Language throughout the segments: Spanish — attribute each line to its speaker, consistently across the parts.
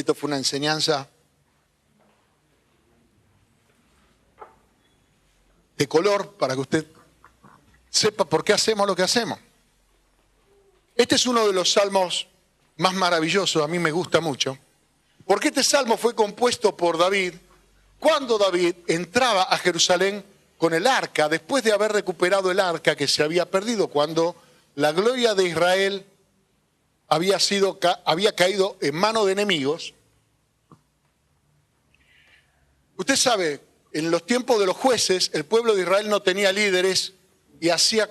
Speaker 1: Esto fue una enseñanza de color para que usted sepa por qué hacemos lo que hacemos. Este es uno de los salmos más maravillosos, a mí me gusta mucho, porque este salmo fue compuesto por David cuando David entraba a Jerusalén con el arca, después de haber recuperado el arca que se había perdido, cuando la gloria de Israel había caído en manos de enemigos. Usted sabe, en los tiempos de los jueces, el pueblo de Israel no tenía líderes y hacía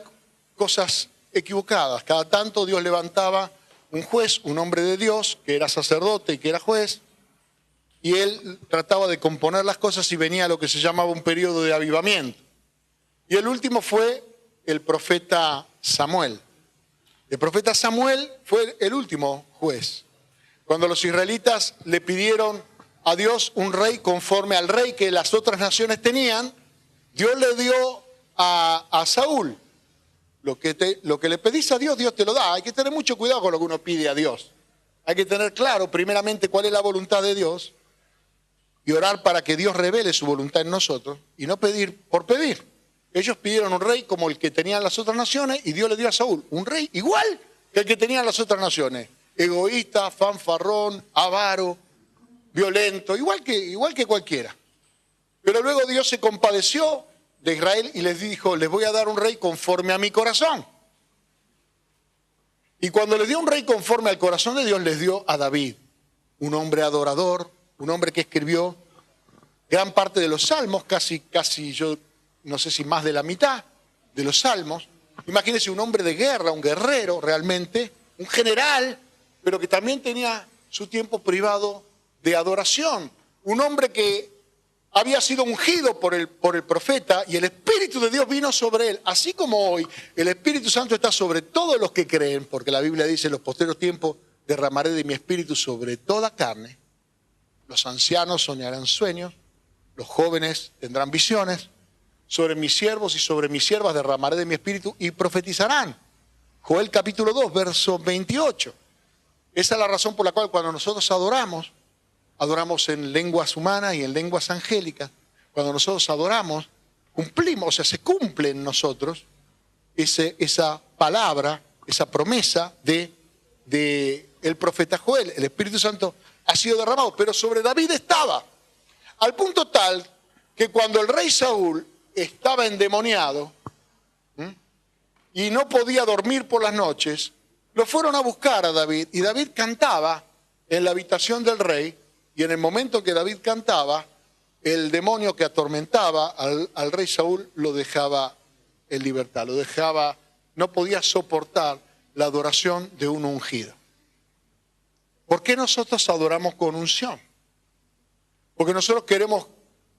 Speaker 1: cosas equivocadas. Cada tanto Dios levantaba un juez, un hombre de Dios, que era sacerdote y que era juez, y él trataba de componer las cosas y venía lo que se llamaba un periodo de avivamiento. Y el último fue el profeta Samuel. El profeta Samuel fue el último juez. Cuando los israelitas le pidieron a Dios un rey conforme al rey que las otras naciones tenían, Dios le dio a Saúl. Lo que le pedís a Dios, Dios te lo da. Hay que tener mucho cuidado con lo que uno pide a Dios. Hay que tener claro primeramente cuál es la voluntad de Dios y orar para que Dios revele su voluntad en nosotros y no pedir por pedir. Ellos pidieron un rey como el que tenían las otras naciones y Dios le dio a Saúl un rey igual que el que tenían las otras naciones. Egoísta, fanfarrón, avaro, violento, igual que cualquiera. Pero luego Dios se compadeció de Israel y les dijo, les voy a dar un rey conforme a mi corazón. Y cuando les dio un rey conforme al corazón de Dios, les dio a David, un hombre adorador, un hombre que escribió gran parte de los salmos, casi yo no sé si más de la mitad de los salmos. Imagínense un hombre de guerra, un guerrero realmente, un general, pero que también tenía su tiempo privado de adoración. Un hombre que había sido ungido por el profeta y el Espíritu de Dios vino sobre él. Así como hoy el Espíritu Santo está sobre todos los que creen, porque la Biblia dice, en los posteriores tiempos derramaré de mi Espíritu sobre toda carne. Los ancianos soñarán sueños, los jóvenes tendrán visiones. Sobre mis siervos y sobre mis siervas derramaré de mi Espíritu y profetizarán. Joel capítulo 2, verso 28. Esa es la razón por la cual cuando nosotros adoramos en lenguas humanas y en lenguas angélicas. Cuando nosotros adoramos, cumplimos, o sea, se cumple en nosotros esa palabra, esa promesa de el profeta Joel. El Espíritu Santo ha sido derramado, pero sobre David estaba. Al punto tal que cuando el rey Saúl estaba endemoniado y no podía dormir por las noches, lo fueron a buscar a David y David cantaba en la habitación del rey. Y en el momento que David cantaba, el demonio que atormentaba al rey Saúl lo dejaba en libertad, no podía soportar la adoración de un ungido. ¿Por qué nosotros adoramos con unción? Porque nosotros queremos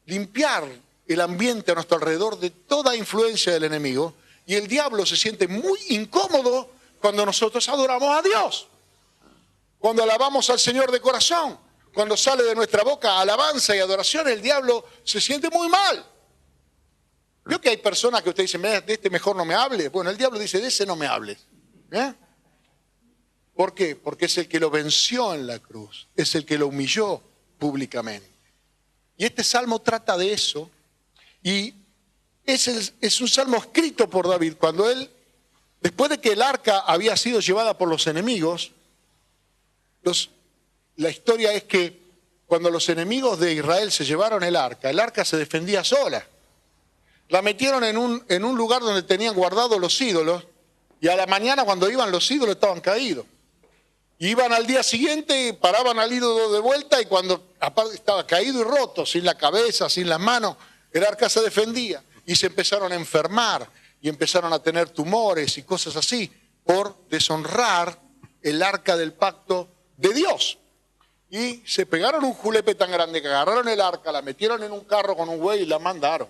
Speaker 1: limpiar el ambiente a nuestro alrededor de toda influencia del enemigo y el diablo se siente muy incómodo cuando nosotros adoramos a Dios, cuando alabamos al Señor de corazón. Cuando sale de nuestra boca alabanza y adoración, el diablo se siente muy mal. ¿Vio que hay personas que usted dice, de este mejor no me hables? Bueno, el diablo dice, de ese no me hables. ¿Por qué? Porque es el que lo venció en la cruz, es el que lo humilló públicamente. Y este salmo trata de eso, y es un salmo escrito por David, cuando él, después de que el arca había sido llevada por los enemigos, la historia es que cuando los enemigos de Israel se llevaron el arca se defendía sola. La metieron en un lugar donde tenían guardados los ídolos y a la mañana cuando iban los ídolos estaban caídos. Y iban al día siguiente y paraban al ídolo de vuelta y cuando aparte estaba caído y roto, sin la cabeza, sin las manos, el arca se defendía. Y se empezaron a enfermar y empezaron a tener tumores y cosas así por deshonrar el arca del pacto de Dios. Y se pegaron un julepe tan grande que agarraron el arca, la metieron en un carro con un buey y la mandaron.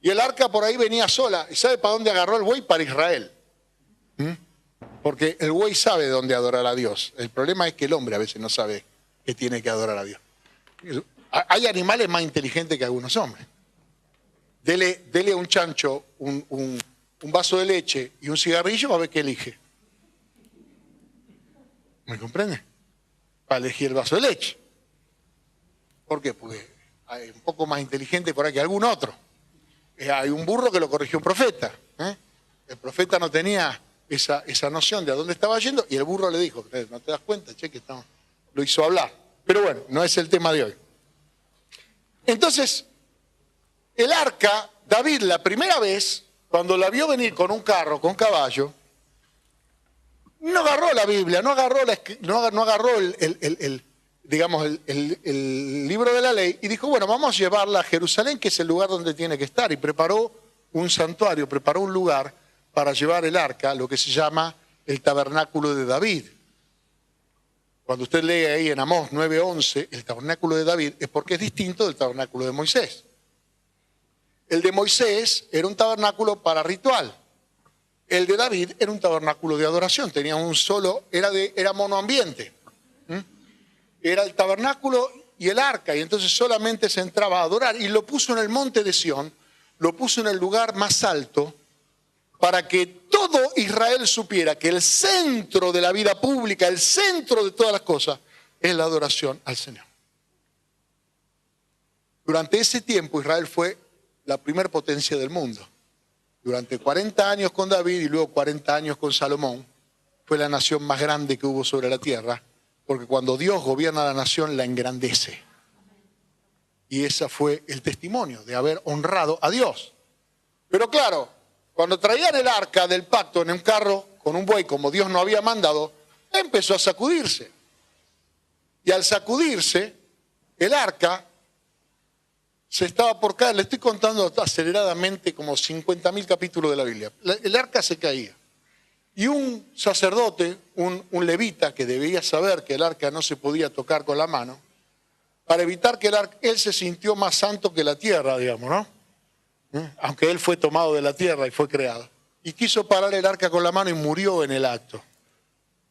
Speaker 1: Y el arca por ahí venía sola. ¿Y sabe para dónde agarró el buey? Para Israel. Porque el buey sabe dónde adorar a Dios. El problema es que el hombre a veces no sabe que tiene que adorar a Dios. Hay animales más inteligentes que algunos hombres. Dele a un chancho un vaso de leche y un cigarrillo a ver qué elige. ¿Me comprende? para elegir el vaso de leche. ¿Por qué? Porque hay un poco más inteligente por ahí que algún otro. Hay un burro que lo corrigió un profeta. El profeta no tenía esa noción de a dónde estaba yendo y el burro le dijo, ¿no te das cuenta? Che, que lo hizo hablar. Pero bueno, no es el tema de hoy. Entonces, el arca, David la primera vez, cuando la vio venir con un carro, con caballo, no agarró la Biblia, no agarró el libro de la ley y dijo, bueno, vamos a llevarla a Jerusalén, que es el lugar donde tiene que estar. Y preparó un santuario, preparó un lugar para llevar el arca, lo que se llama el tabernáculo de David. Cuando usted lee ahí en Amós 9:11, el tabernáculo de David, es porque es distinto del tabernáculo de Moisés. El de Moisés era un tabernáculo para ritual. El de David era un tabernáculo de adoración, tenía un solo, era monoambiente. Era el tabernáculo y el arca, y entonces solamente se entraba a adorar. Y lo puso en el monte de Sión, lo puso en el lugar más alto, para que todo Israel supiera que el centro de la vida pública, el centro de todas las cosas, es la adoración al Señor. Durante ese tiempo Israel fue la primera potencia del mundo. Durante 40 años con David y luego 40 años con Salomón, fue la nación más grande que hubo sobre la tierra, porque cuando Dios gobierna la nación, la engrandece. Y ese fue el testimonio de haber honrado a Dios. Pero claro, cuando traían el arca del pacto en un carro con un buey, como Dios no había mandado, empezó a sacudirse. Y al sacudirse, el arca se estaba por caer. Le estoy contando aceleradamente como 50.000 capítulos de la Biblia. El arca se caía. Y un sacerdote, un levita, que debía saber que el arca no se podía tocar con la mano, para evitar que él se sintió más santo que la tierra, digamos, ¿no? Aunque él fue tomado de la tierra y fue creado. Y quiso parar el arca con la mano y murió en el acto.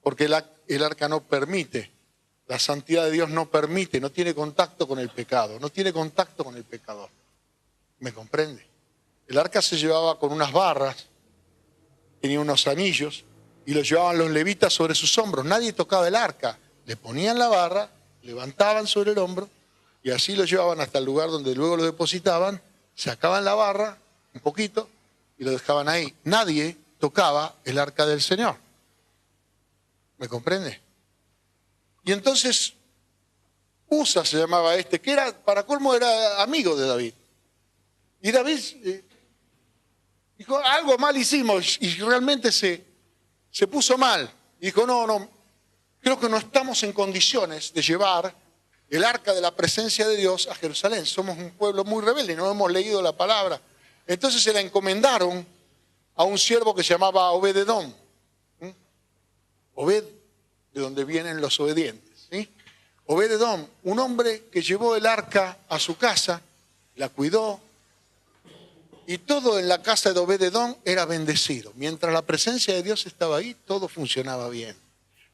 Speaker 1: Porque el arca no permite, la santidad de Dios no permite, no tiene contacto con el pecado, no tiene contacto con el pecador. ¿Me comprende? El arca se llevaba con unas barras, tenía unos anillos y lo llevaban los levitas sobre sus hombros. Nadie tocaba el arca. Le ponían la barra, levantaban sobre el hombro y así lo llevaban hasta el lugar donde luego lo depositaban, sacaban la barra un poquito y lo dejaban ahí. Nadie tocaba el arca del Señor. ¿Me comprende? Y entonces Usa se llamaba que era, para colmo, era amigo de David. Y David dijo, algo mal hicimos, y realmente se puso mal. Dijo, no, creo que no estamos en condiciones de llevar el arca de la presencia de Dios a Jerusalén. Somos un pueblo muy rebelde, no hemos leído la palabra. Entonces se la encomendaron a un siervo que se llamaba Obed-edom. Obed, de donde vienen los obedientes. ¿Sí? Obed-edom, un hombre que llevó el arca a su casa, la cuidó, y todo en la casa de Obed-edom era bendecido. Mientras la presencia de Dios estaba ahí, todo funcionaba bien.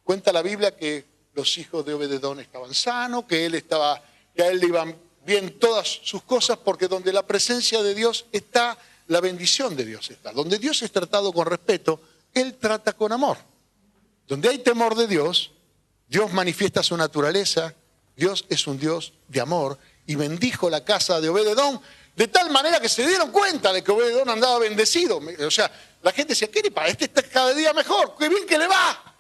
Speaker 1: Cuenta la Biblia que los hijos de Obed-edom estaban sanos, que a él le iban bien todas sus cosas, porque donde la presencia de Dios está, la bendición de Dios está. Donde Dios es tratado con respeto, Él trata con amor. Donde hay temor de Dios, Dios manifiesta su naturaleza, Dios es un Dios de amor, y bendijo la casa de Obed-edom, de tal manera que se dieron cuenta de que Obed-edom andaba bendecido. O sea, la gente decía, ¿qué le pasa? Este está cada día mejor, qué bien que le va.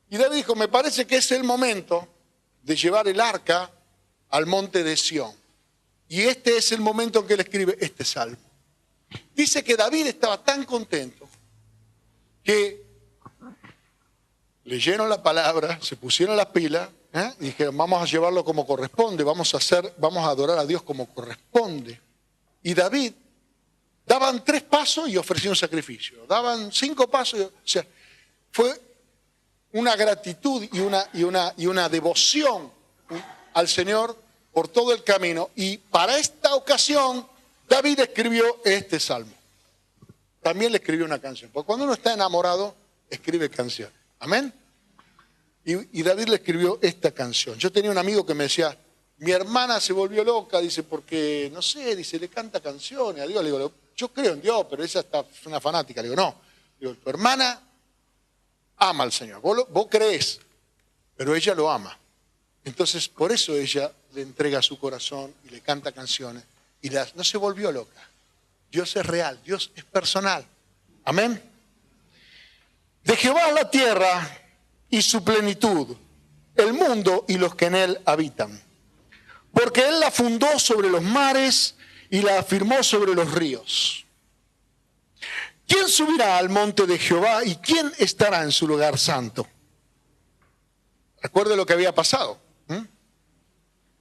Speaker 1: Y David dijo, me parece que es el momento de llevar el arca al monte de Sión. Y este es el momento en que él escribe este salmo. Dice que David estaba tan contento que leyeron la palabra, se pusieron las pilas, y dijeron, vamos a llevarlo como corresponde, vamos a adorar a Dios como corresponde. Y David, daban 3 pasos y ofrecía un sacrificio. Daban 5 pasos, o sea, fue una gratitud y una devoción al Señor por todo el camino. Y para esta ocasión, David escribió este salmo. También le escribió una canción, porque cuando uno está enamorado, escribe canciones. Amén. Y David le escribió esta canción. Yo tenía un amigo que me decía, mi hermana se volvió loca, dice, porque, no sé, dice, le canta canciones a Dios. Le digo, yo creo en Dios, pero esa está una fanática. Le digo, no. Le digo, tu hermana ama al Señor, vos creés. pero ella lo ama. Entonces, por eso ella le entrega su corazón y le canta canciones. Y no se volvió loca. Dios es real, Dios es personal. Amén. De Jehová la tierra y su plenitud, el mundo y los que en él habitan. Porque él la fundó sobre los mares y la afirmó sobre los ríos. ¿Quién subirá al monte de Jehová y quién estará en su lugar santo? Recuerde lo que había pasado.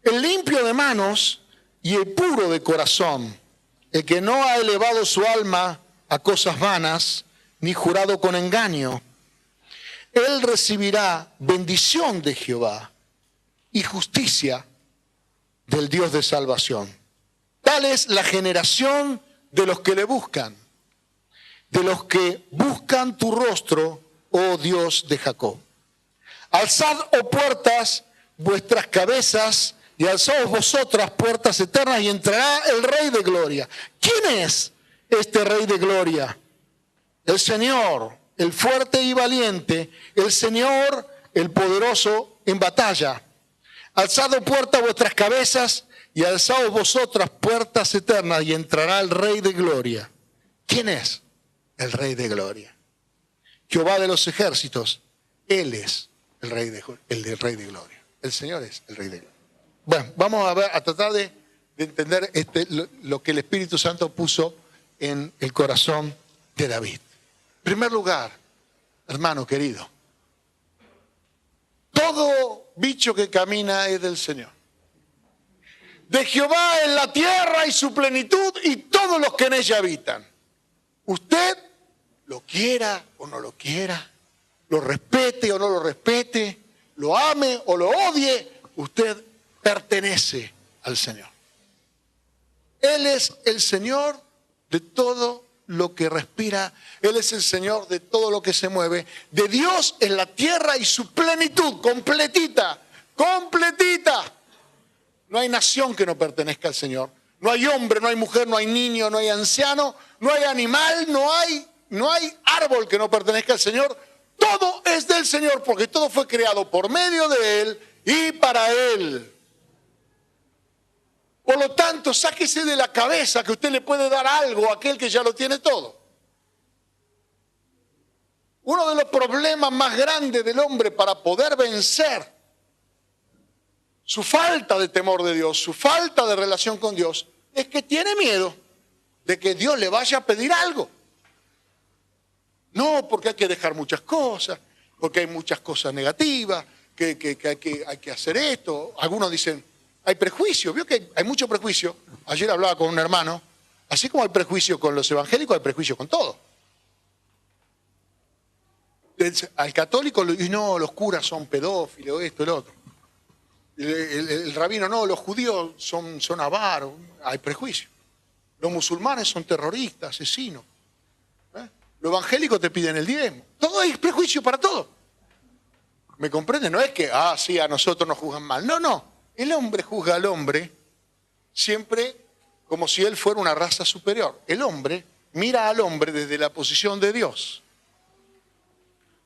Speaker 1: El limpio de manos y el puro de corazón, el que no ha elevado su alma a cosas vanas, ni jurado con engaño, él recibirá bendición de Jehová y justicia del Dios de salvación. Tal es la generación de los que le buscan, de los que buscan tu rostro, oh Dios de Jacob. Alzad, oh puertas, vuestras cabezas, y alzaos vosotras, puertas eternas, y entrará el Rey de Gloria. ¿Quién es este Rey de Gloria? El Señor, el fuerte y valiente, el Señor, el poderoso en batalla. Alzad, oh puertas, vuestras cabezas, y alzaos vosotras, puertas eternas, y entrará el Rey de Gloria. ¿Quién es el Rey de Gloria? Jehová de los ejércitos, Él es el Rey de Gloria. El Señor es el Rey de Gloria. Bueno, vamos a tratar de entender lo que el Espíritu Santo puso en el corazón de David. En primer lugar, hermano querido, todo bicho que camina es del Señor. De Jehová es la tierra y su plenitud y todos los que en ella habitan. Usted lo quiera o no lo quiera, lo respete o no lo respete, lo ame o lo odie, usted pertenece al Señor. Él es el Señor de todo lo que respira. Él es el Señor de todo lo que se mueve. De Dios es la tierra y su plenitud, completita, completita. No hay nación que no pertenezca al Señor. No hay hombre, no hay mujer, no hay niño, no hay anciano, no hay animal, no hay árbol que no pertenezca al Señor. Todo es del Señor porque todo fue creado por medio de Él y para Él. Por lo tanto, sáquese de la cabeza que usted le puede dar algo a aquel que ya lo tiene todo. Uno de los problemas más grandes del hombre para poder vencer su falta de temor de Dios, su falta de relación con Dios, es que tiene miedo de que Dios le vaya a pedir algo. No, porque hay que dejar muchas cosas, porque hay muchas cosas negativas, que hay que hacer esto. Algunos dicen, hay prejuicio, vio que hay mucho prejuicio. Ayer hablaba con un hermano, así como hay prejuicio con los evangélicos, hay prejuicio con todo. Al católico, y no, los curas son pedófilos, esto, el otro. El rabino, no, los judíos son avaros, hay prejuicio. Los musulmanes son terroristas, asesinos. Los evangélicos te piden el diezmo. Todo hay prejuicio para todo. ¿Me comprende? No es que, sí, a nosotros nos juzgan mal. No. El hombre juzga al hombre siempre como si él fuera una raza superior. El hombre mira al hombre desde la posición de Dios.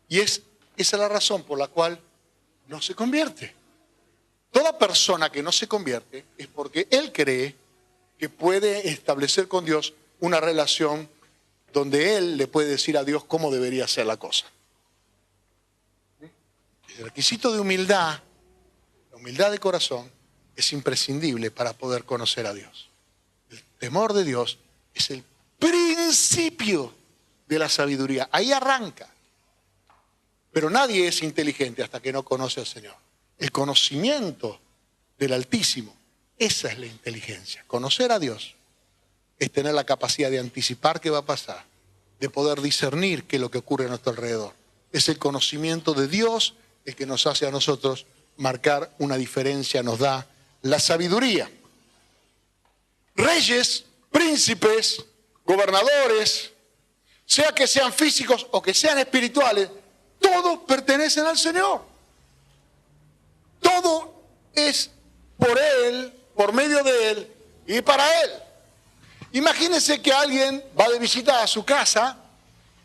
Speaker 1: Y esa es la razón por la cual no se convierte. Toda persona que no se convierte es porque él cree que puede establecer con Dios una relación donde él le puede decir a Dios cómo debería ser la cosa. El requisito de humildad, la humildad de corazón, es imprescindible para poder conocer a Dios. El temor de Dios es el principio de la sabiduría. Ahí arranca. Pero nadie es inteligente hasta que no conoce al Señor. El conocimiento del Altísimo, esa es la inteligencia. Conocer a Dios es tener la capacidad de anticipar qué va a pasar, de poder discernir qué es lo que ocurre a nuestro alrededor. Es el conocimiento de Dios el que nos hace a nosotros marcar una diferencia, nos da la sabiduría. Reyes, príncipes, gobernadores, sea que sean físicos o que sean espirituales, todos pertenecen al Señor. Todo es por Él, por medio de Él y para Él. Imagínense que alguien va de visita a su casa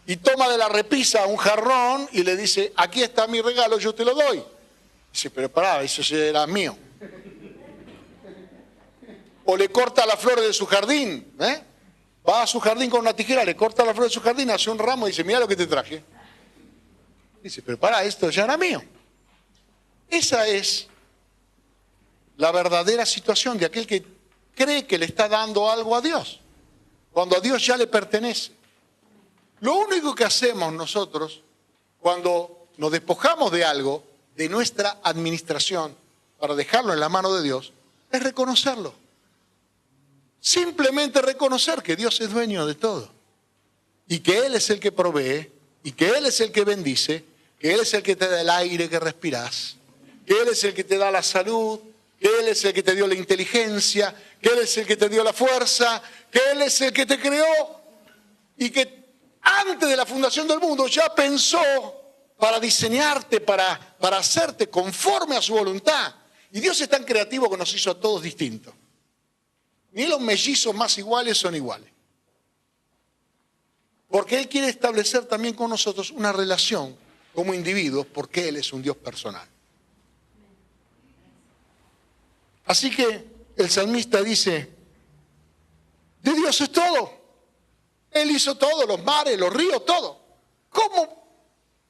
Speaker 1: y toma de la repisa un jarrón y le dice, aquí está mi regalo, yo te lo doy. Dice, pero pará, eso sí era mío. O le corta las flores de su jardín, va a su jardín con una tijera, le corta las flores de su jardín, hace un ramo y dice, mira lo que te traje. Dice, pero pará, esto ya era mío. Esa es la verdadera situación de aquel que cree que le está dando algo a Dios, cuando a Dios ya le pertenece. Lo único que hacemos nosotros, cuando nos despojamos de algo, de nuestra administración, para dejarlo en la mano de Dios, es reconocerlo. Simplemente reconocer que Dios es dueño de todo. Y que Él es el que provee, y que Él es el que bendice, que Él es el que te da el aire que respirás, que Él es el que te da la salud, que Él es el que te dio la inteligencia, que Él es el que te dio la fuerza, que Él es el que te creó y que antes de la fundación del mundo ya pensó para diseñarte, para hacerte conforme a su voluntad. Y Dios es tan creativo que nos hizo a todos distintos. Ni los mellizos más iguales son iguales. Porque Él quiere establecer también con nosotros una relación como individuos, porque Él es un Dios personal. Así que el salmista dice, de Dios es todo. Él hizo todo, los mares, los ríos, todo. ¿Cómo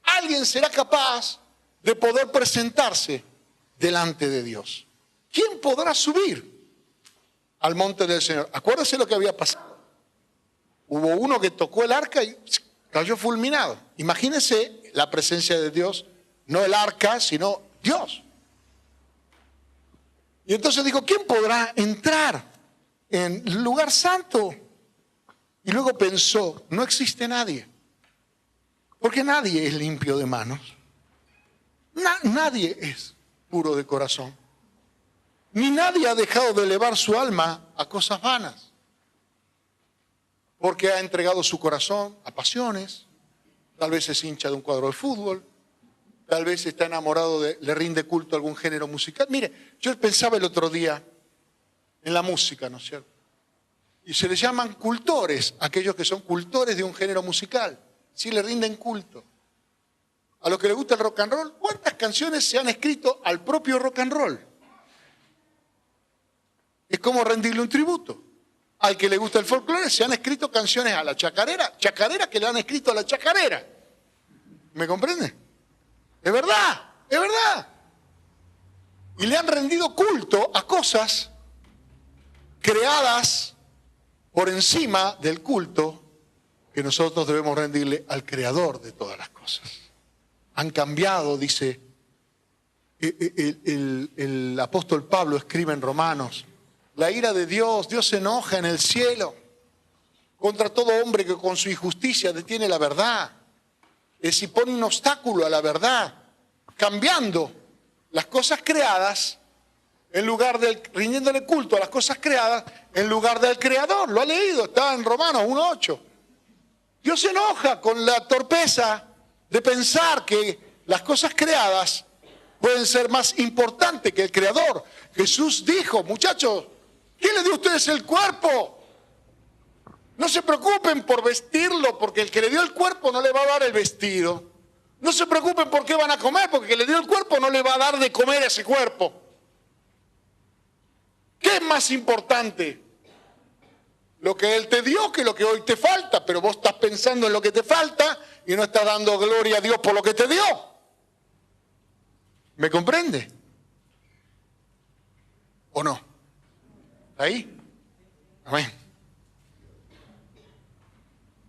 Speaker 1: alguien será capaz de poder presentarse delante de Dios? ¿Quién podrá subir al monte del Señor? Acuérdense lo que había pasado. Hubo uno que tocó el arca y cayó fulminado. Imagínense la presencia de Dios, no el arca, sino Dios. Y entonces dijo, ¿quién podrá entrar en el lugar santo? Y luego pensó, no existe nadie. Porque nadie es limpio de manos. Nadie es puro de corazón. Ni nadie ha dejado de elevar su alma a cosas vanas. Porque ha entregado su corazón a pasiones. Tal vez es hincha de un cuadro de fútbol. Tal vez está enamorado le rinde culto a algún género musical. Mire, yo pensaba el otro día en la música, ¿no es cierto? Y se le llaman cultores, aquellos que son cultores de un género musical. Sí le rinden culto. A los que les gusta el rock and roll, ¿cuántas canciones se han escrito al propio rock and roll? Es como rendirle un tributo. Al que le gusta el folclore, se han escrito canciones a la chacarera, chacareras que le han escrito a la chacarera. ¿Me comprende? Es verdad, es verdad. Y le han rendido culto a cosas creadas por encima del culto que nosotros debemos rendirle al Creador de todas las cosas. Han cambiado, dice el apóstol Pablo, escribe en Romanos, la ira de Dios, Dios se enoja en el cielo contra todo hombre que con su injusticia detiene la verdad. Es si pone un obstáculo a la verdad, cambiando las cosas creadas, en lugar de rindiéndole culto a las cosas creadas, en lugar del Creador. Lo ha leído, está en Romanos 1:8. Dios se enoja con la torpeza de pensar que las cosas creadas pueden ser más importantes que el Creador. Jesús dijo, muchachos, ¿quién le dio a ustedes el cuerpo? No se preocupen por vestirlo, porque el que le dio el cuerpo no le va a dar el vestido. No se preocupen por qué van a comer, porque el que le dio el cuerpo no le va a dar de comer a ese cuerpo. ¿Qué es más importante? Lo que Él te dio que lo que hoy te falta, pero vos estás pensando en lo que te falta y no estás dando gloria a Dios por lo que te dio. ¿Me comprende? ¿O no? ¿Ahí? Amén.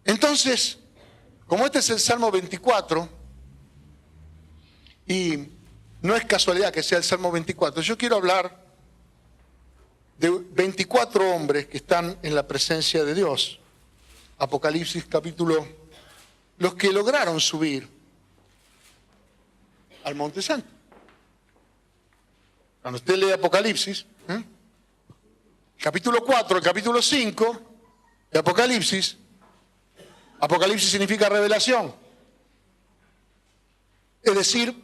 Speaker 1: Entonces, como este es el Salmo 24, y no es casualidad que sea el Salmo 24, yo quiero hablar de 24 hombres que están en la presencia de Dios. Apocalipsis capítulo, los que lograron subir al Monte Santo. Cuando usted lee Apocalipsis, capítulo 4, el capítulo 5 de Apocalipsis, Apocalipsis significa revelación. Es decir,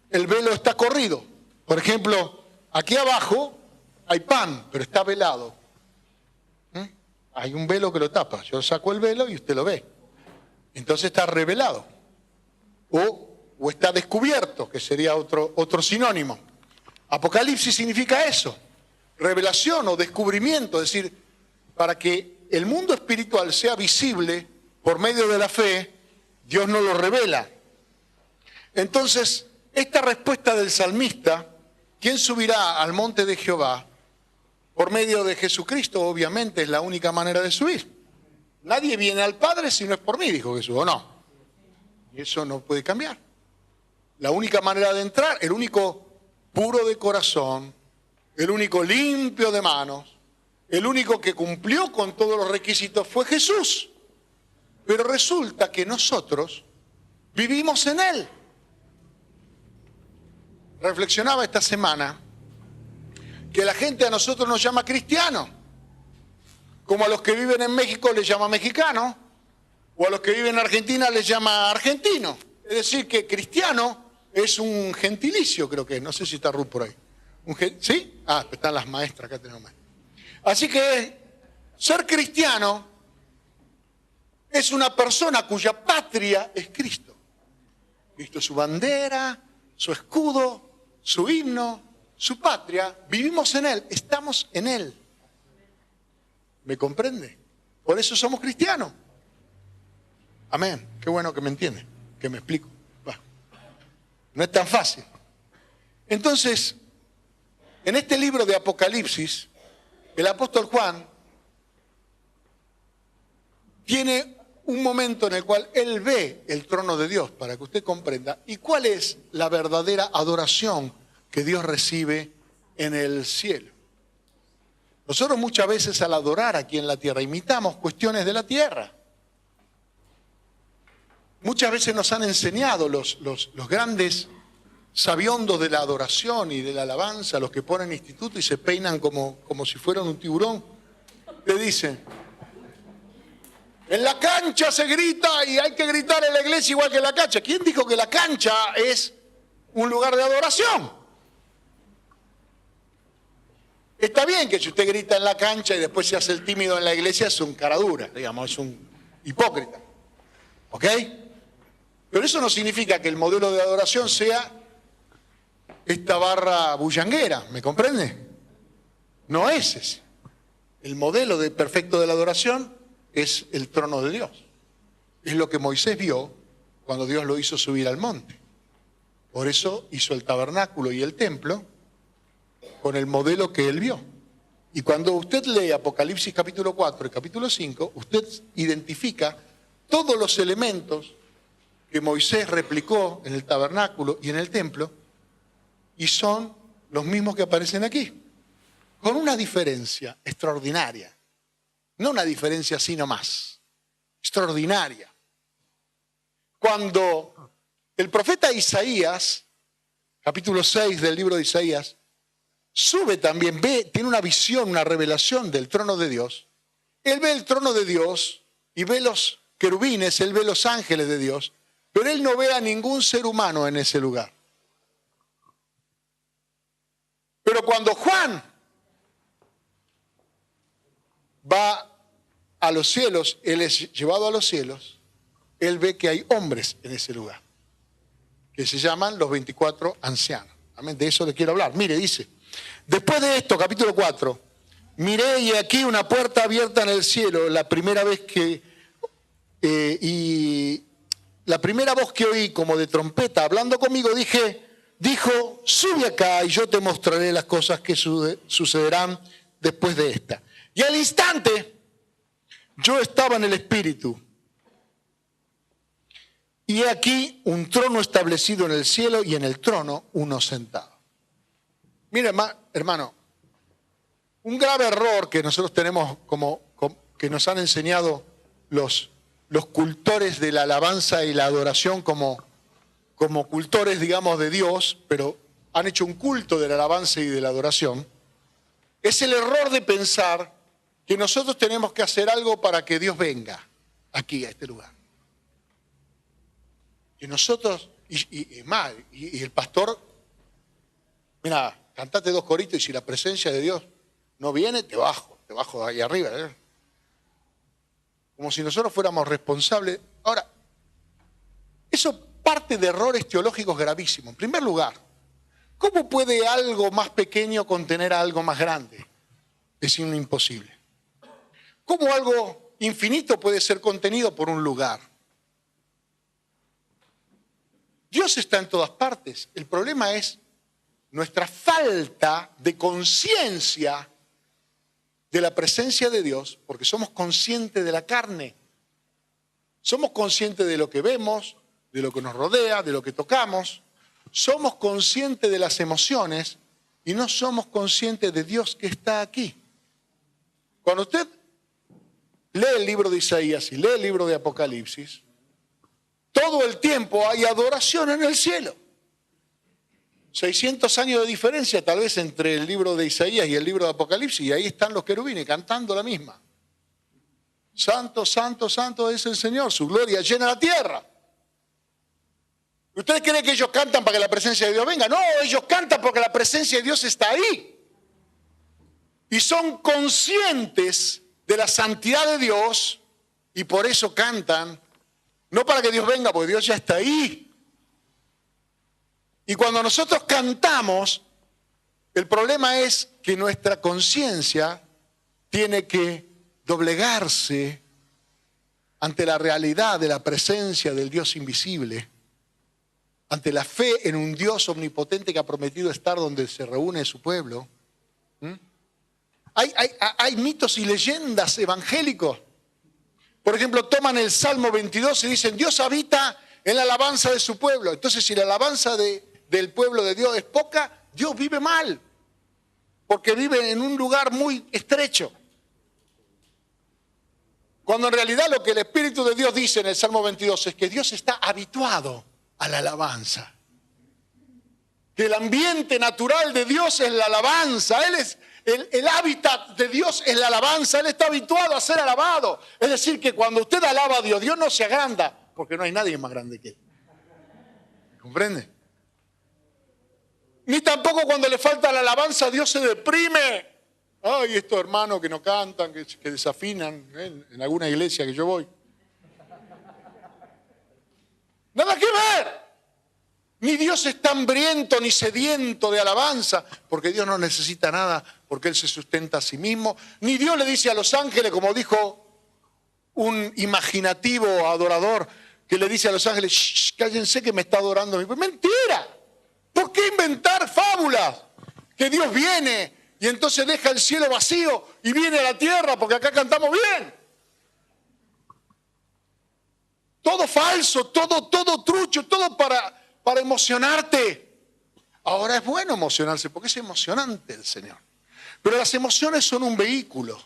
Speaker 1: el velo está corrido. Por ejemplo, aquí abajo hay pan, pero está velado. Hay un velo que lo tapa. Yo saco el velo y usted lo ve. Entonces está revelado. O o está descubierto, que sería otro sinónimo. Apocalipsis significa eso, revelación o descubrimiento, es decir, para que el mundo espiritual sea visible por medio de la fe, Dios nos lo revela. Entonces, esta respuesta del salmista, ¿quién subirá al monte de Jehová? Por medio de Jesucristo, obviamente, es la única manera de subir. Nadie viene al Padre si no es por mí, dijo Jesús, ¿o no? Y eso no puede cambiar. La única manera de entrar, el único puro de corazón, el único limpio de manos, el único que cumplió con todos los requisitos fue Jesús. Pero resulta que nosotros vivimos en Él. Reflexionaba esta semana que la gente a nosotros nos llama cristianos, como a los que viven en México les llama mexicano, o a los que viven en Argentina les llama argentino. Es decir, que cristiano es un gentilicio, creo que, no sé si está Ruth por ahí. ¿Sí? Ah, están las maestras, acá tenemos maestras. Así que ser cristiano es una persona cuya patria es Cristo. Cristo es su bandera, su escudo, su himno, su patria. Vivimos en Él, estamos en Él. ¿Me comprende? Por eso somos cristianos. Amén. Qué bueno que me entiende, que me explico. Bueno, no es tan fácil. Entonces, en este libro de Apocalipsis, el apóstol Juan tiene un momento en el cual él ve el trono de Dios, para que usted comprenda, y cuál es la verdadera adoración que Dios recibe en el cielo. Nosotros muchas veces al adorar aquí en la tierra imitamos cuestiones de la tierra. Muchas veces nos han enseñado los grandes sabiondos de la adoración y de la alabanza, los que ponen instituto y se peinan como si fueran un tiburón, te dicen, en la cancha se grita y hay que gritar en la iglesia igual que en la cancha. ¿Quién dijo que la cancha es un lugar de adoración? Está bien que si usted grita en la cancha y después se hace el tímido en la iglesia, es un cara dura, digamos, es un hipócrita. ¿Ok? Pero eso no significa que el modelo de adoración sea esta barra bullanguera, ¿me comprende? No es ese. El modelo perfecto de la adoración es el trono de Dios. Es lo que Moisés vio cuando Dios lo hizo subir al monte. Por eso hizo el tabernáculo y el templo con el modelo que él vio. Y cuando usted lee Apocalipsis capítulo 4 y capítulo 5, usted identifica todos los elementos que Moisés replicó en el tabernáculo y en el templo, y son los mismos que aparecen aquí, con una diferencia extraordinaria. No una diferencia así nomás, extraordinaria. Cuando el profeta Isaías, capítulo 6 del libro de Isaías, sube también, tiene una visión, una revelación del trono de Dios. Él ve el trono de Dios y ve los querubines, él ve los ángeles de Dios, pero él no ve a ningún ser humano en ese lugar. Pero cuando Juan va a los cielos, él es llevado a los cielos, él ve que hay hombres en ese lugar, que se llaman los 24 ancianos. Amén, de eso le quiero hablar. Mire, dice, después de esto, capítulo 4, miré y aquí una puerta abierta en el cielo, la primera voz que oí como de trompeta hablando conmigo, dijo, sube acá y yo te mostraré las cosas que sucederán después de esta. Y al instante, yo estaba en el Espíritu. Y he aquí un trono establecido en el cielo y en el trono uno sentado. Mira, hermano, un grave error que nosotros tenemos que nos han enseñado los cultores de la alabanza y la adoración como cultores, digamos, de Dios, pero han hecho un culto de la alabanza y de la adoración, es el error de pensar que nosotros tenemos que hacer algo para que Dios venga aquí, a este lugar. Que nosotros, y el pastor, mira, cantate 2 coritos y si la presencia de Dios no viene, te bajo de ahí arriba. Como si nosotros fuéramos responsables. Ahora, eso parte de errores teológicos gravísimos. En primer lugar, ¿cómo puede algo más pequeño contener a algo más grande? Es imposible. ¿Cómo algo infinito puede ser contenido por un lugar? Dios está en todas partes. El problema es nuestra falta de conciencia de la presencia de Dios, porque somos conscientes de la carne. Somos conscientes de lo que vemos, de lo que nos rodea, de lo que tocamos. Somos conscientes de las emociones y no somos conscientes de Dios que está aquí. Cuando usted lee el libro de Isaías y lee el libro de Apocalipsis, todo el tiempo hay adoración en el cielo. 600 años de diferencia tal vez entre el libro de Isaías y el libro de Apocalipsis, y ahí están los querubines cantando la misma. Santo, santo, santo es el Señor, su gloria llena la tierra. ¿Ustedes creen que ellos cantan para que la presencia de Dios venga? No, ellos cantan porque la presencia de Dios está ahí. Y son conscientes de la santidad de Dios y por eso cantan, no para que Dios venga, porque Dios ya está ahí. Y cuando nosotros cantamos, el problema es que nuestra conciencia tiene que doblegarse ante la realidad de la presencia del Dios invisible, ante la fe en un Dios omnipotente que ha prometido estar donde se reúne su pueblo. Hay mitos y leyendas evangélicos. Por ejemplo, toman el Salmo 22 y dicen, Dios habita en la alabanza de su pueblo. Entonces, si la alabanza del pueblo de Dios es poca, Dios vive mal, porque vive en un lugar muy estrecho. Cuando en realidad lo que el Espíritu de Dios dice en el Salmo 22 es que Dios está habituado a la alabanza. Que el ambiente natural de Dios es la alabanza. Él es el hábitat de Dios es la alabanza. Él está habituado a ser alabado. Es decir, que cuando usted alaba a Dios, Dios no se agranda, porque no hay nadie más grande que Él. ¿Comprende? Ni tampoco cuando le falta la alabanza, Dios se deprime. Ay, estos hermanos que no cantan, que desafinan, en alguna iglesia que yo voy. Nada que ver. Ni Dios está hambriento ni sediento de alabanza, porque Dios no necesita nada, porque Él se sustenta a sí mismo. Ni Dios le dice a los ángeles, como dijo un imaginativo adorador, que le dice a los ángeles, shh, cállense que me está adorando. Mentira. ¿Por qué inventar fábulas? Que Dios viene y entonces deja el cielo vacío y viene a la tierra, porque acá cantamos bien. Todo falso, todo trucho, todo para emocionarte. Ahora es bueno emocionarse, porque es emocionante el Señor. Pero las emociones son un vehículo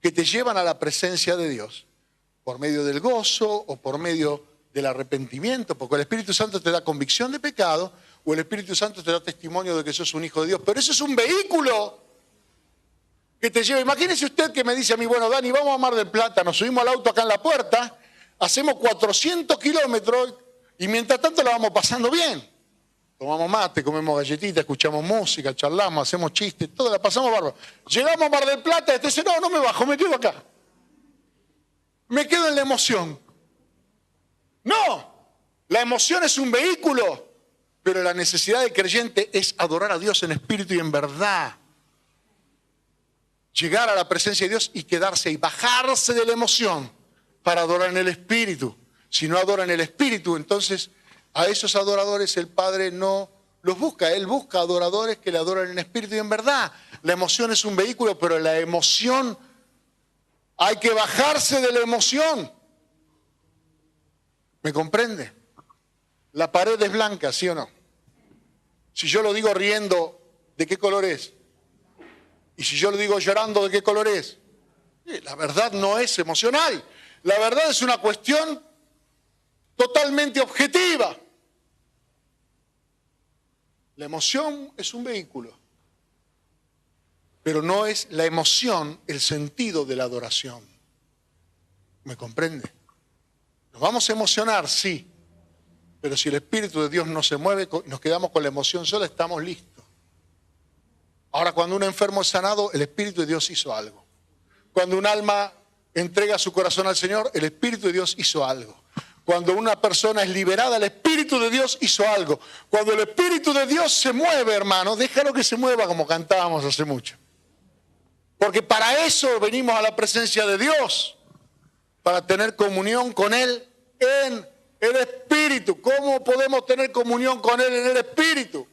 Speaker 1: que te llevan a la presencia de Dios, por medio del gozo o por medio del arrepentimiento, porque el Espíritu Santo te da convicción de pecado, o el Espíritu Santo te da testimonio de que sos un hijo de Dios. Pero eso es un vehículo que te lleva. Imagínese usted que me dice a mí, bueno, Dani, vamos a Mar del Plata, nos subimos al auto acá en la puerta, hacemos 400 kilómetros y mientras tanto la vamos pasando bien. Tomamos mate, comemos galletitas, escuchamos música, charlamos, hacemos chistes, todo la pasamos bárbaro. Llegamos a Mar del Plata y este dice, no me bajo, me quedo acá. Me quedo en la emoción. No, la emoción es un vehículo. Pero la necesidad del creyente es adorar a Dios en espíritu y en verdad. Llegar a la presencia de Dios y quedarse y bajarse de la emoción para adorar en el espíritu. Si no adora en el espíritu, entonces a esos adoradores el Padre no los busca. Él busca adoradores que le adoran en espíritu y en verdad. La emoción es un vehículo, pero la emoción, hay que bajarse de la emoción. ¿Me comprende? La pared es blanca, ¿sí o no? Si yo lo digo riendo, ¿de qué color es? Y si yo lo digo llorando, ¿de qué color es? La verdad no es emocional. La verdad es una cuestión totalmente objetiva. La emoción es un vehículo, pero no es la emoción el sentido de la adoración. ¿Me comprende? Nos vamos a emocionar, sí. Pero si el Espíritu de Dios no se mueve, nos quedamos con la emoción sola, estamos listos. Ahora, cuando un enfermo es sanado, el Espíritu de Dios hizo algo. Cuando un alma entrega su corazón al Señor, el Espíritu de Dios hizo algo. Cuando una persona es liberada, el Espíritu de Dios hizo algo. Cuando el Espíritu de Dios se mueve, hermano, déjalo que se mueva como cantábamos hace mucho. Porque para eso venimos a la presencia de Dios, para tener comunión con Él en el Espíritu. ¿Cómo podemos tener comunión con Él en el Espíritu?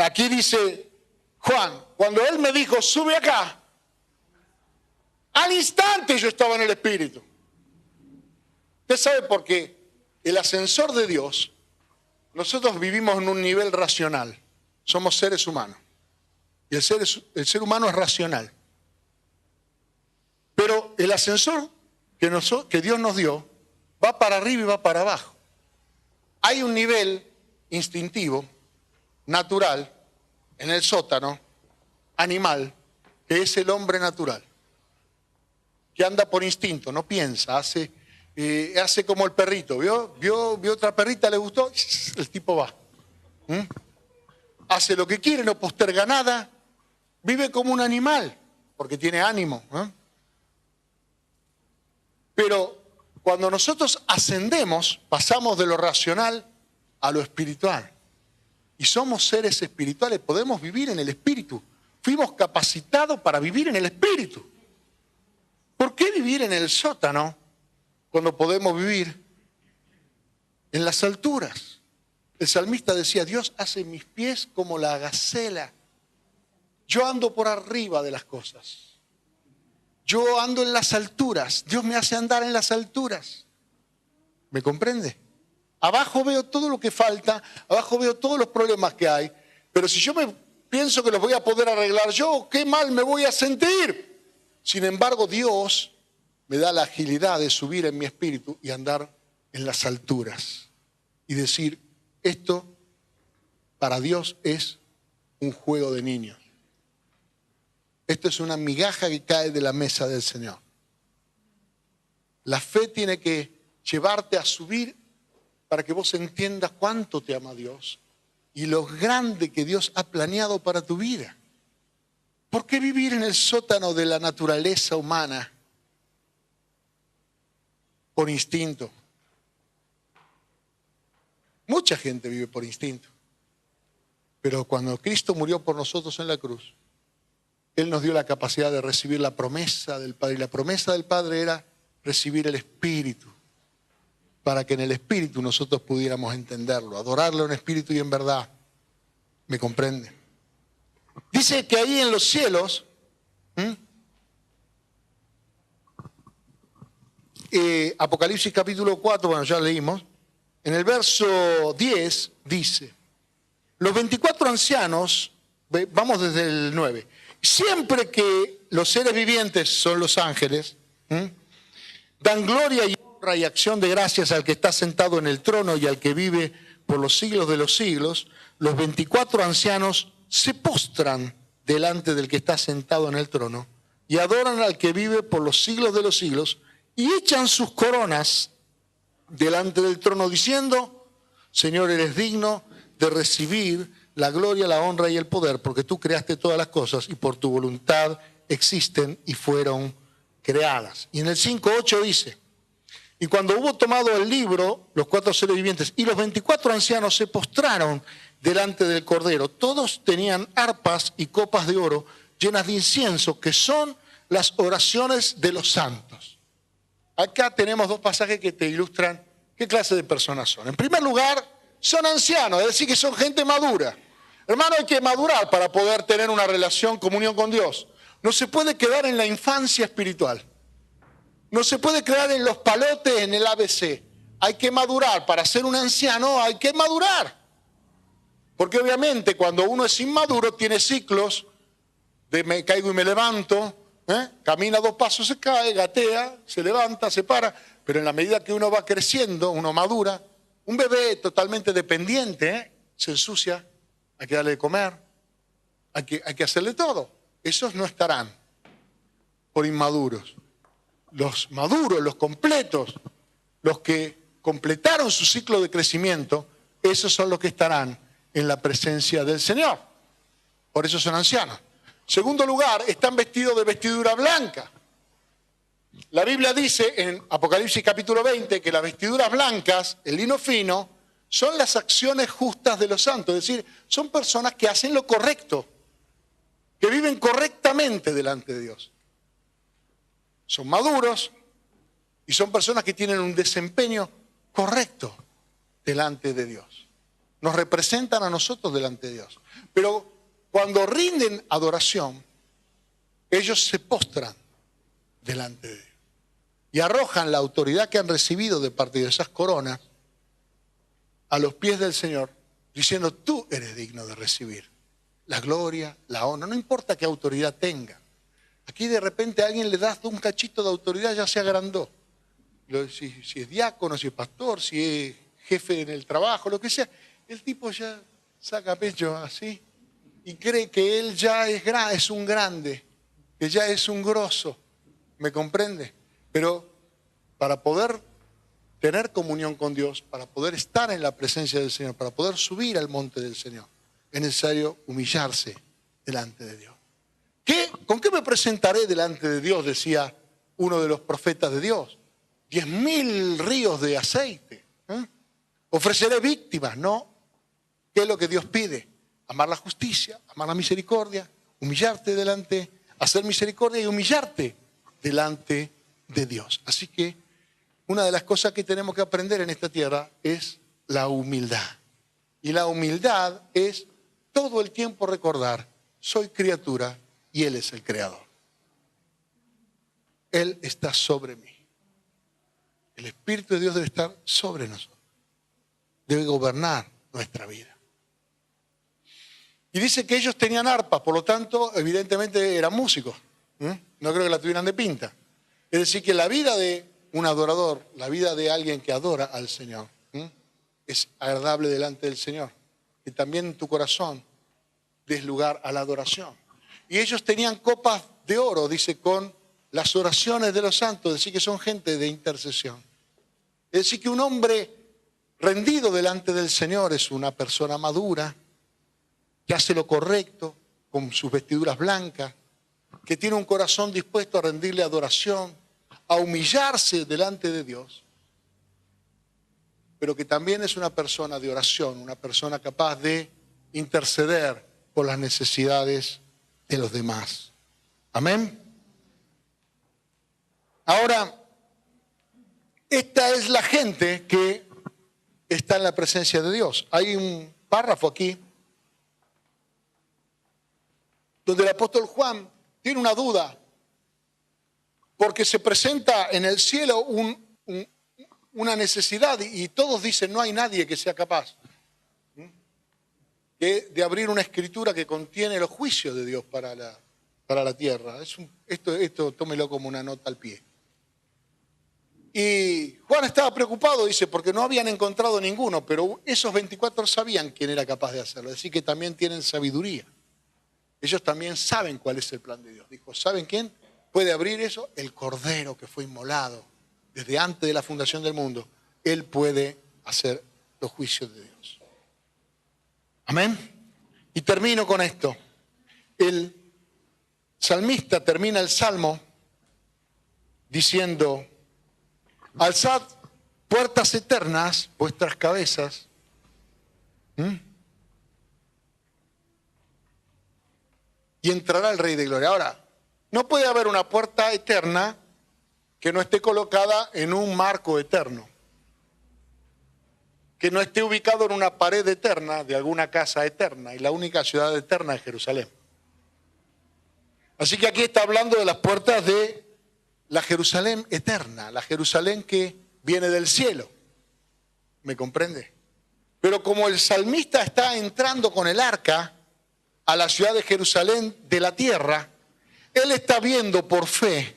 Speaker 1: Aquí dice Juan, cuando Él me dijo, sube acá, al instante yo estaba en el Espíritu. Usted sabe por qué el ascensor de Dios, nosotros vivimos en un nivel racional, somos seres humanos, y el ser humano es racional. Pero el ascensor que Dios nos dio va para arriba y va para abajo. Hay un nivel instintivo, natural, en el sótano, animal, que es el hombre natural, que anda por instinto, no piensa, hace como el perrito. ¿Vio otra perrita, le gustó? El tipo va. Hace lo que quiere, no posterga nada, vive como un animal, porque tiene ánimo. Pero cuando nosotros ascendemos, pasamos de lo racional a lo espiritual. Y somos seres espirituales, podemos vivir en el Espíritu. Fuimos capacitados para vivir en el Espíritu. ¿Por qué vivir en el sótano cuando podemos vivir en las alturas? El salmista decía, Dios hace mis pies como la gacela. Yo ando por arriba de las cosas. Yo ando en las alturas. Dios me hace andar en las alturas. ¿Me comprende? Abajo veo todo lo que falta, abajo veo todos los problemas que hay, pero si yo pienso que los voy a poder arreglar yo, qué mal me voy a sentir. Sin embargo, Dios me da la agilidad de subir en mi espíritu y andar en las alturas. Y decir, esto para Dios es un juego de niños. Esto es una migaja que cae de la mesa del Señor. La fe tiene que llevarte a subir para que vos entiendas cuánto te ama Dios y lo grande que Dios ha planeado para tu vida. ¿Por qué vivir en el sótano de la naturaleza humana por instinto? Mucha gente vive por instinto. Pero cuando Cristo murió por nosotros en la cruz, Él nos dio la capacidad de recibir la promesa del Padre. Y la promesa del Padre era recibir el Espíritu, para que en el Espíritu nosotros pudiéramos entenderlo, adorarlo en espíritu y en verdad. ¿Me comprende? Dice que ahí en los cielos, Apocalipsis capítulo 4, bueno, ya leímos, en el verso 10 dice, los 24 ancianos, vamos desde el 9, siempre que los seres vivientes son los ángeles, dan gloria y honra y acción de gracias al que está sentado en el trono y al que vive por los siglos de los siglos, los 24 ancianos se postran delante del que está sentado en el trono y adoran al que vive por los siglos de los siglos y echan sus coronas delante del trono diciendo, Señor, eres digno de recibir la gloria, la honra y el poder, porque tú creaste todas las cosas y por tu voluntad existen y fueron creadas. Y en el 5:8 dice, y cuando hubo tomado el libro, los 4 seres vivientes y los 24 ancianos se postraron delante del Cordero. Todos tenían arpas y copas de oro llenas de incienso, que son las oraciones de los santos. Acá tenemos 2 pasajes que te ilustran qué clase de personas son. En primer lugar, son ancianos, es decir, que son gente madura. Hermano, hay que madurar para poder tener una relación, comunión con Dios. No se puede quedar en la infancia espiritual. No se puede quedar en los palotes, en el ABC. Hay que madurar. Para ser un anciano hay que madurar. Porque obviamente cuando uno es inmaduro tiene ciclos de me caigo y me levanto, camina 2 pasos, se cae, gatea, se levanta, se para. Pero en la medida que uno va creciendo, uno madura. Un bebé totalmente dependiente, se ensucia, hay que darle de comer, hay que hacerle todo. Esos no estarán por inmaduros. Los maduros, los completos, los que completaron su ciclo de crecimiento, esos son los que estarán en la presencia del Señor. Por eso son ancianos. Segundo lugar, están vestidos de vestidura blanca. La Biblia dice en Apocalipsis capítulo 20 que las vestiduras blancas, el lino fino, son las acciones justas de los santos. Es decir, son personas que hacen lo correcto, que viven correctamente delante de Dios. Son maduros y son personas que tienen un desempeño correcto delante de Dios. Nos representan a nosotros delante de Dios. Pero cuando rinden adoración, ellos se postran delante de Dios y arrojan la autoridad que han recibido de parte de esas coronas a los pies del Señor, diciendo: tú eres digno de recibir la gloria, la honra, no importa qué autoridad tenga. Aquí de repente a alguien le das un cachito de autoridad, ya se agrandó. Si es diácono, si es pastor, si es jefe en el trabajo, lo que sea, el tipo ya saca pecho así y cree que él ya es un grande, que ya es un grosso. ¿Me comprende? Pero para poder tener comunión con Dios, para poder estar en la presencia del Señor, para poder subir al monte del Señor, es necesario humillarse delante de Dios. ¿Con qué me presentaré delante de Dios?, decía uno de los profetas de Dios. 10.000 ríos de aceite. Ofreceré víctimas, ¿no? ¿Qué es lo que Dios pide? Amar la justicia, amar la misericordia, humillarte delante, hacer misericordia y humillarte delante de Dios. Así que una de las cosas que tenemos que aprender en esta tierra es la humildad. Y la humildad es todo el tiempo recordar: soy criatura y Él es el creador. Él está sobre mí. El Espíritu de Dios debe estar sobre nosotros. Debe gobernar nuestra vida. Y dice que ellos tenían arpas, por lo tanto, evidentemente eran músicos. No creo que la tuvieran de pinta. Es decir, que la vida de un adorador, la vida de alguien que adora al Señor, es agradable delante del Señor. Que también en tu corazón des lugar a la adoración. Y ellos tenían copas de oro, dice, con las oraciones de los santos, es decir, que son gente de intercesión. Es decir, que un hombre rendido delante del Señor es una persona madura, que hace lo correcto, con sus vestiduras blancas, que tiene un corazón dispuesto a rendirle adoración, a humillarse delante de Dios, pero que también es una persona de oración, una persona capaz de interceder por las necesidades de los demás. Amén. Ahora, esta es la gente que está en la presencia de Dios. Hay un párrafo aquí donde el apóstol Juan tiene una duda, porque se presenta en el cielo una necesidad y todos dicen: no hay nadie que sea capaz de abrir una escritura que contiene los juicios de Dios para la tierra. Esto tómelo como una nota al pie. Y Juan estaba preocupado, dice, porque no habían encontrado ninguno, pero esos 24 sabían quién era capaz de hacerlo. Es decir, que también tienen sabiduría. Ellos también saben cuál es el plan de Dios. Dijo: ¿saben quién puede abrir eso? El Cordero que fue inmolado desde antes de la fundación del mundo. Él puede hacer los juicios de Dios. Amén. Y termino con esto. El salmista termina el salmo diciendo: alzad puertas eternas vuestras cabezas. Y entrará el Rey de Gloria. Ahora, no puede haber una puerta eterna que no esté colocada en un marco eterno, que no esté ubicado en una pared eterna de alguna casa eterna, y la única ciudad eterna es Jerusalén. Así que aquí está hablando de las puertas de la Jerusalén eterna, la Jerusalén que viene del cielo. ¿Me comprende? Pero como el salmista está entrando con el arca a la ciudad de Jerusalén de la tierra, él está viendo por fe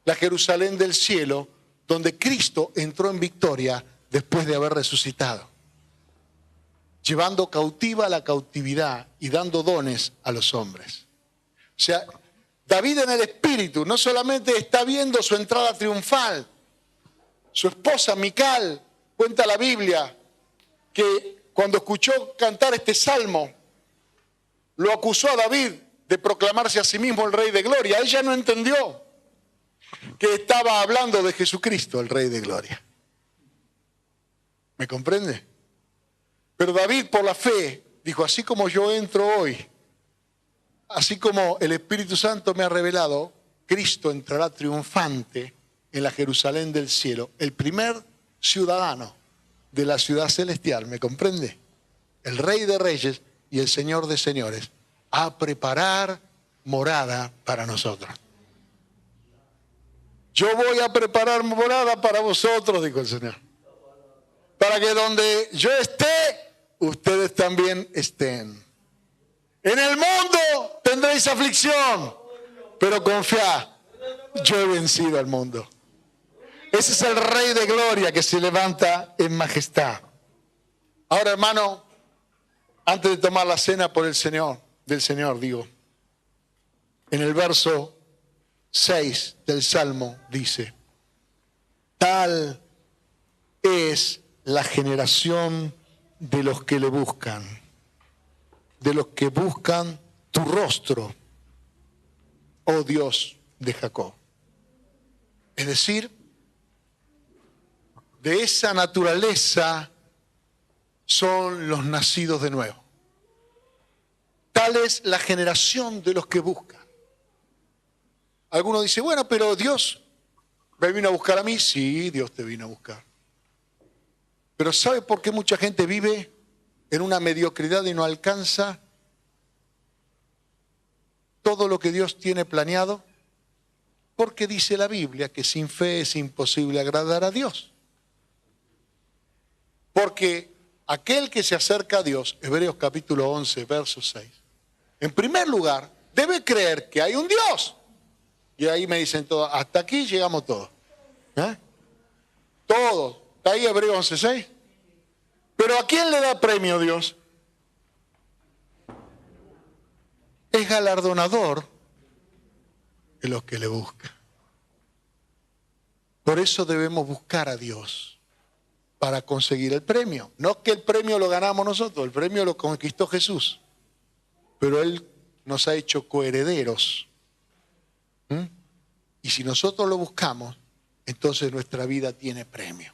Speaker 1: la Jerusalén del cielo, donde Cristo entró en victoria después de haber resucitado, llevando cautiva la cautividad y dando dones a los hombres. O sea, David en el espíritu no solamente está viendo su entrada triunfal, su esposa Mical, cuenta la Biblia, que cuando escuchó cantar este salmo, lo acusó a David de proclamarse a sí mismo el Rey de Gloria. Ella no entendió que estaba hablando de Jesucristo, el Rey de Gloria. ¿Me comprende? Pero David, por la fe, dijo, así como yo entro hoy, así como el Espíritu Santo me ha revelado, Cristo entrará triunfante en la Jerusalén del cielo, el primer ciudadano de la ciudad celestial, ¿me comprende? El Rey de Reyes y el Señor de Señores, a preparar morada para nosotros. Yo voy a preparar morada para vosotros, dijo el Señor, para que donde yo esté, ustedes también estén. En el mundo tendréis aflicción, pero confiad, yo he vencido al mundo. Ese es el Rey de Gloria que se levanta en majestad. Ahora, hermano, antes de tomar la cena por el Señor, del Señor, digo, en el verso 6 del Salmo dice, tal es la generación de los que le buscan, de los que buscan tu rostro, oh Dios de Jacob. Es decir, de esa naturaleza son los nacidos de nuevo. Tal es la generación de los que buscan. Alguno dice, bueno, pero Dios me vino a buscar a mí. Sí, Dios te vino a buscar. Pero ¿sabe por qué mucha gente vive en una mediocridad y no alcanza todo lo que Dios tiene planeado? Porque dice la Biblia que sin fe es imposible agradar a Dios. Porque aquel que se acerca a Dios, Hebreos capítulo 11, verso 6, en primer lugar, debe creer que hay un Dios. Y ahí me dicen todos, hasta aquí llegamos todos. Todos. ¿Está ahí Hebreos 11, 6? Pero ¿a quién le da premio Dios? Es galardonador de los que le buscan. Por eso debemos buscar a Dios para conseguir el premio. No que el premio lo ganamos nosotros, el premio lo conquistó Jesús. Pero Él nos ha hecho coherederos. Y si nosotros lo buscamos, entonces nuestra vida tiene premio.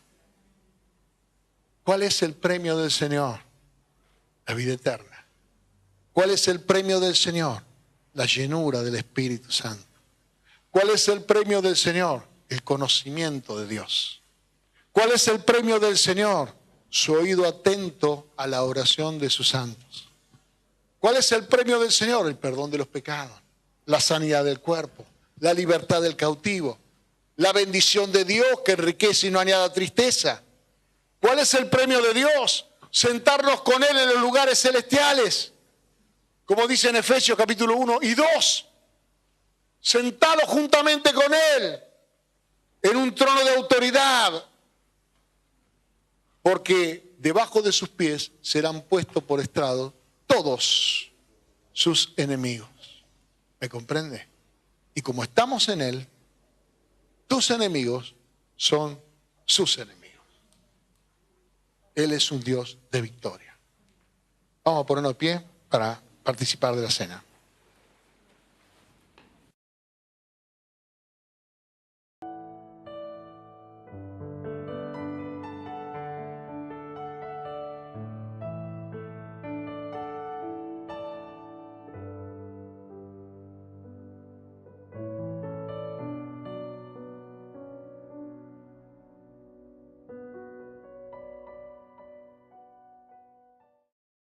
Speaker 1: ¿Cuál es el premio del Señor? La vida eterna. ¿Cuál es el premio del Señor? La llenura del Espíritu Santo. ¿Cuál es el premio del Señor? El conocimiento de Dios. ¿Cuál es el premio del Señor? Su oído atento a la oración de sus santos. ¿Cuál es el premio del Señor? El perdón de los pecados, la sanidad del cuerpo, la libertad del cautivo, la bendición de Dios que enriquece y no añada tristeza. ¿Cuál es el premio de Dios? Sentarnos con Él en los lugares celestiales. Como dice en Efesios capítulo 1 y 2. Sentados juntamente con Él en un trono de autoridad. Porque debajo de sus pies serán puestos por estrado todos sus enemigos. ¿Me comprende? Y como estamos en Él, tus enemigos son sus enemigos. Él es un Dios de victoria. Vamos a ponernos de pie para participar de la cena.